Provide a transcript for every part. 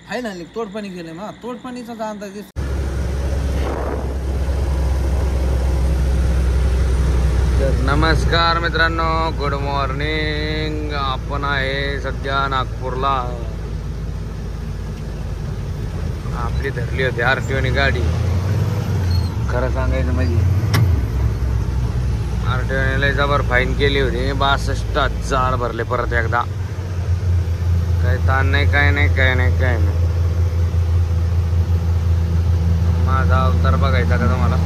Finally तोडपाणी गेले मग तोडपाणीचा अंदाज दिसतो. नमस्कार मित्रांनो, गुड मॉर्निंग. आपण आहे सध्या नागपूरला. आपली धरली होती आरटीओने गाडी. खरं सांगायचं म्हणजे आरटीओने लय जबर फाईन केली होती. 62,000 भरले परत एकदा. काही ताण नाही, काय नाही, काय नाही, काय नाही. माझा अवतार बघायचा का तुम्हाला?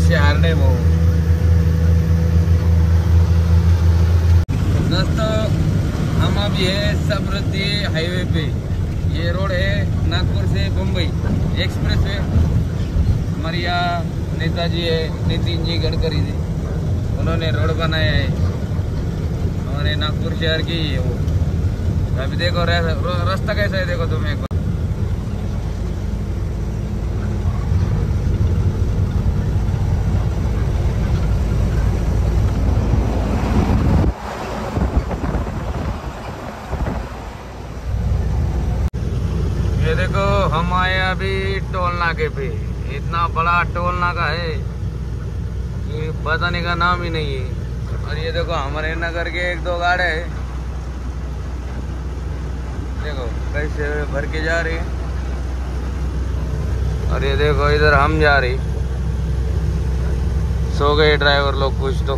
शहर नहीं वो दोस्तों, हम अभी है समृद्धि हाईवे पे. ये रोड है नागपुर से मुंबई एक्सप्रेस वे. हमारे यहाँ नेताजी है, नितिन जी गडकरी जी, उन्होंने रोड बनाया है. हमारे नागपुर शहर की है वो. अभी देखो रास्ता कैसा है, देखो तुम एक बार. ये देखो हम आए अभी टोल नाके पे. इतना बड़ा टोल नाका है कि बताने का नाम ही नहीं है. और ये देखो हमारे नगर के 1-2 गाड़े है, देखो कैसे भर के जा रही है. और ये देखो इधर हम जा रही. सो गए ड्राइवर लोग कुछ तो.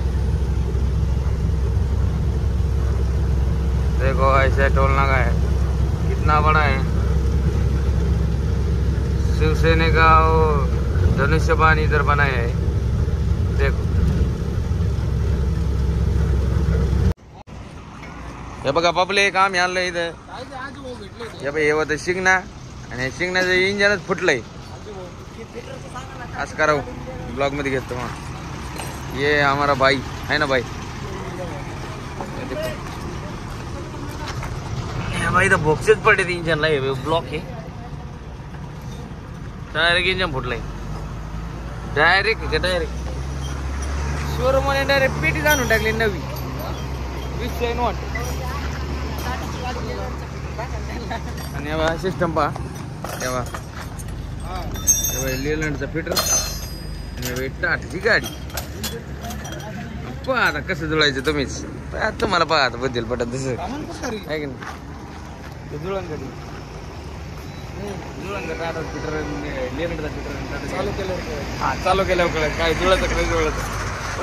देखो ऐसे टोल नाका है, कितना बड़ा है. शिवसेना का वो धनुष्य बाण इधर बनाया है, देखो. हे बघा पब्लिक, आम्ही आणलं इथं. हे बघ, हे होतं शिंगणा आणि शिंगणाचं इंजनच फुटलंय. आज करावं ब्लॉग मध्ये घेतो. मग ये हमारा भाई है ना भाई. भाई इथं बॉक्सेस पडले ते इंजनला. हे ब्लॉक आहे, डायरेक्ट इंजन फुटलंय. डायरेक्ट शोरूम मध्ये डायरेक्ट पेटी जाणून टाकली नवी. विषय नॉट. आणि सिस्टम पहा, तेव्हा लेलंडचा फिटर आणि टाटाची गाडी. पहा आता कसं जुळायचं तुम्हीच. तुम्हाला पहा आता बद्दल पटत तसं आहे की नाही. जुळण गाडी टाटा फिटर लेलंडचा फिटर चालू केलं. हा, चालू केल्यावर कळत काय जुळत काय जुळत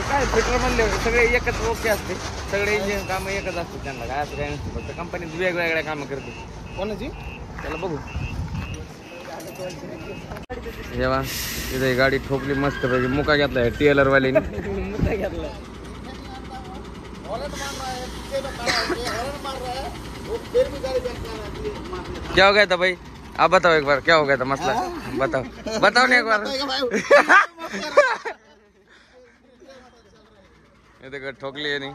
काय. फिटर म्हणले सगळे एकच ओके असते. सगळे इंजिन कामं एकच असतात त्यांना. काय असं काय नसतं, फक्त कंपनीत वेगवेगळ्या कामं करते. कोणाची त्याला बघू. जेव्हा तिथे गाडी ठोकली मस्त पैकी. मुका घेतलाय टेलर वाल्याने. मुका घेतलाय. क्या हो गया था भाई? आप बताओ एक बार, क्या हो गया था मसला? बताओ ना एक बार. ये देखो ठोकली है नहीं.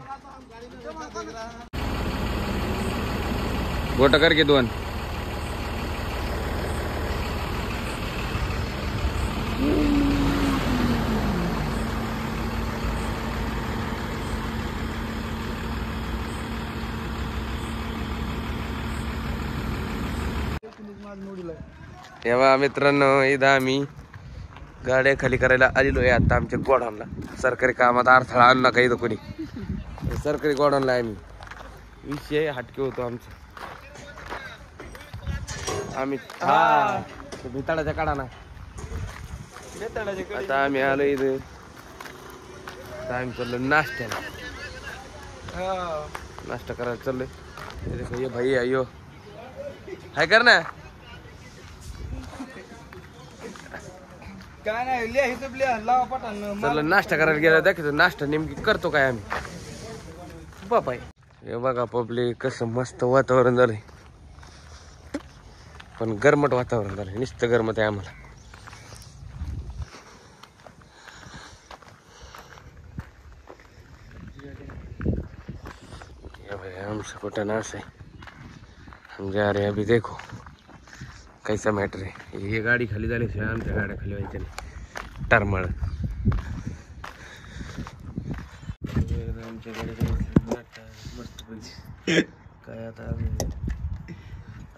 गोटा करके 2. तेव्हा मित्रांनो, इथं आम्ही गाड्या खाली करायला आलेलो आहे आता आमच्या गोडाऊनला. सरकारी कामात अडथळा आणू नका इथं कोणी. सरकारी गोडाऊनला आहे आम्ही. विषय हटके होतो आमचा. आम्ही हा भिताडाच्या काढा ना. आता आम्ही आलो इथं. आता आम्ही चाललो नाश्त्याला. नाश्ता करायला चाललोय. देखो ये भाई आयो हाय कर ना. काय नाही चल नाश्ता करायला गेला. दाखवतो नाश्ता नेमकी करतो काय आम्ही. बापाय हे बघा पब्लिक, कसं मस्त वातावरण झालंय. पण गरमट वातावरण झालंय. नुसतं गरमत आहे आम्हाला. हमसे कोटा नाश है. हम जा रहे हैं अभी. देखो कैसा मैटर है. ये गाडी खाली झाली शिवाय आमच्या गाड्या खाली व्हायच्या नाही. टरमळ आमच्या गाडी मस्त पैकी काय आता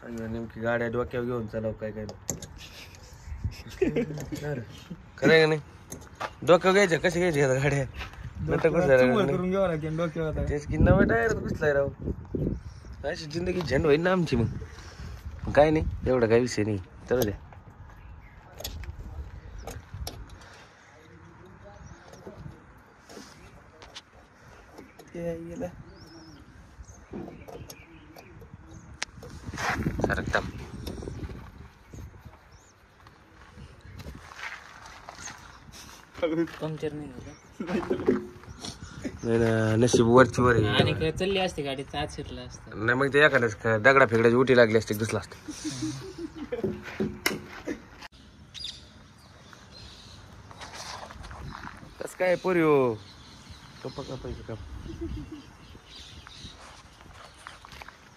नेमकी गाड्या डोक्यावर घेऊन चालव काय काय खरं का नाही डोक्यावर घ्यायच्या कशा घ्यायच्या आता गाड्या तेच की नव्या टायर घुसलाय राव अशी जिंदगी झंड होईल ना आमची मग काय नाही एवढा काही विषय नाही तर द्या सरकताम पंक्चर नाही झालं नाही ना नशीब वरची वर आहे. आणि काय चालली असते गाडी आत शिरला असतं नाही मग ते एखाद्याच दगडा फेकड्याची उठी लागली असते घुसला असतं कस काय पोरी हो कप्पा कापायचं काम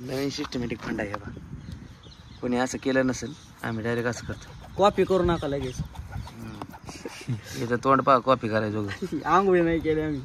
नवीन सिस्टमॅटिक फंड आहे बा कोणी असं केलं नसेल आम्ही डायरेक्ट असं करतो कॉपी करू नका लगेच इथं तोंड पहा कॉपी करायचो आंघोळी नाही केली आम्ही